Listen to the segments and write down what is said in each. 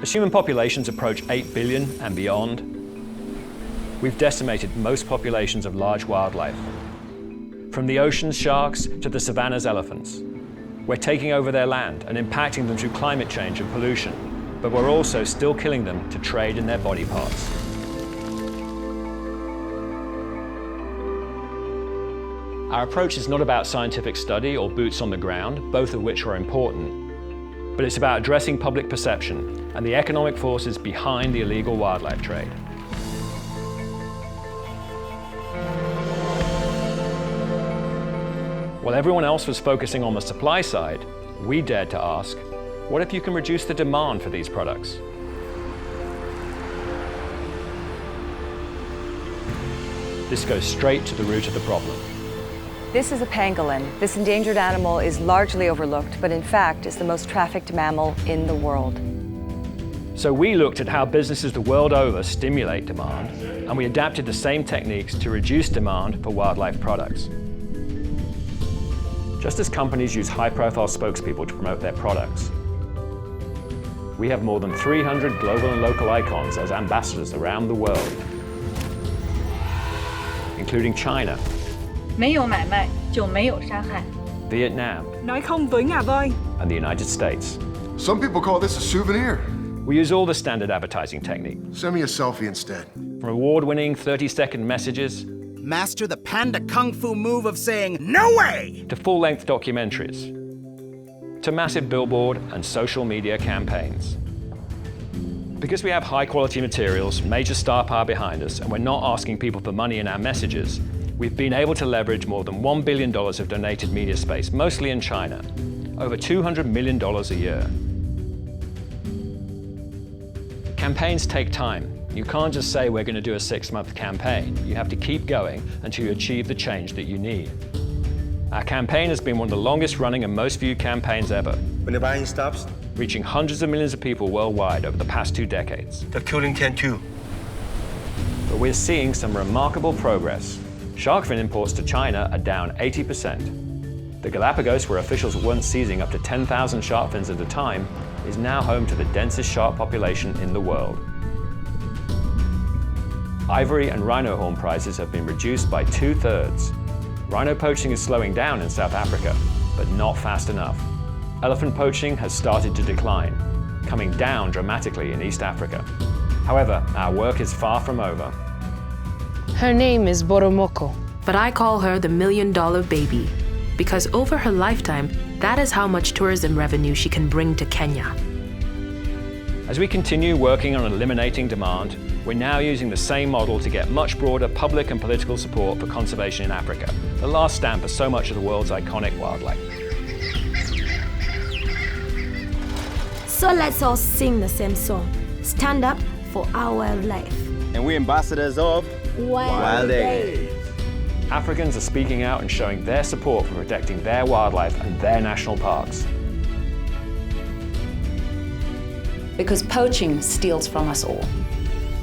As human populations approach 8 billion and beyond, we've decimated most populations of large wildlife. From the ocean's sharks to the savannah's elephants. We're taking over their land and impacting them through climate change and pollution, but we're also still killing them to trade in their body parts. Our approach is not about scientific study or boots on the ground, both of which are important, but it's about addressing public perception and the economic forces behind the illegal wildlife trade. While everyone else was focusing on the supply side, we dared to ask, what if you can reduce the demand for these products? This goes straight to the root of the problem. This is a pangolin. This endangered animal is largely overlooked, but in fact is the most trafficked mammal in the world. So we looked at how businesses the world over stimulate demand, and we adapted the same techniques to reduce demand for wildlife products. Just as companies use high-profile spokespeople to promote their products, we have more than 300 global and local icons as ambassadors around the world, including China, 没有买卖就没有杀害 Vietnam, Nói không với ngà voi. and the United States. Some people call this a souvenir. We use all the standard advertising techniques, Send me a selfie instead. from award-winning 30-second messages Master the panda kung fu move of saying, "No way!" to full-length documentaries, to massive billboard and social media campaigns. Because we have high-quality materials, major star power behind us, and we're not asking people for money in our messages, we've been able to leverage more than $1 billion of donated media space, mostly in China, over $200 million a year. Campaigns take time. You can't just say we're going to do a 6-month campaign. You have to keep going until you achieve the change that you need. Our campaign has been one of the longest running and most viewed campaigns ever, When the buying stops, reaching hundreds of millions of people worldwide over the past 2 decades. the killing can too. But we're seeing some remarkable progress. Shark fin imports to China are down 80%. The Galapagos, where officials weren't seizing up to 10,000 shark fins at a time, is now home to the densest shark population in the world. Ivory and rhino horn prices have been reduced by 2/3. Rhino poaching is slowing down in South Africa, but not fast enough. Elephant poaching has started to decline, coming down dramatically in East Africa. However, our work is far from over. Her name is Boromoko. But I call her the $1 million baby, because over her lifetime, that is how much tourism revenue she can bring to Kenya. As we continue working on eliminating demand, we're now using the same model to get much broader public and political support for conservation in Africa, the last stand for so much of the world's iconic wildlife. So let's all sing the same song. Stand up for our wildlife. And we're ambassadors of WildAid. Africans are speaking out and showing their support for protecting their wildlife and their national parks. Because poaching steals from us all.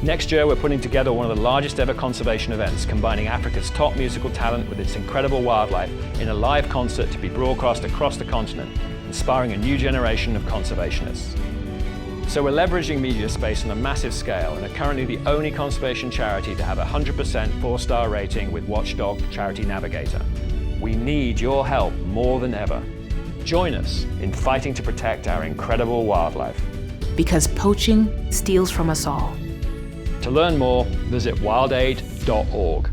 Next year, we're putting together one of the largest ever conservation events, combining Africa's top musical talent with its incredible wildlife in a live concert to be broadcast across the continent, inspiring a new generation of conservationists. So we're leveraging media space on a massive scale and are currently the only conservation charity to have a 100% 4-star rating with Watchdog Charity Navigator. We need your help more than ever. Join us in fighting to protect our incredible wildlife. Because poaching steals from us all. To learn more, visit wildaid.org.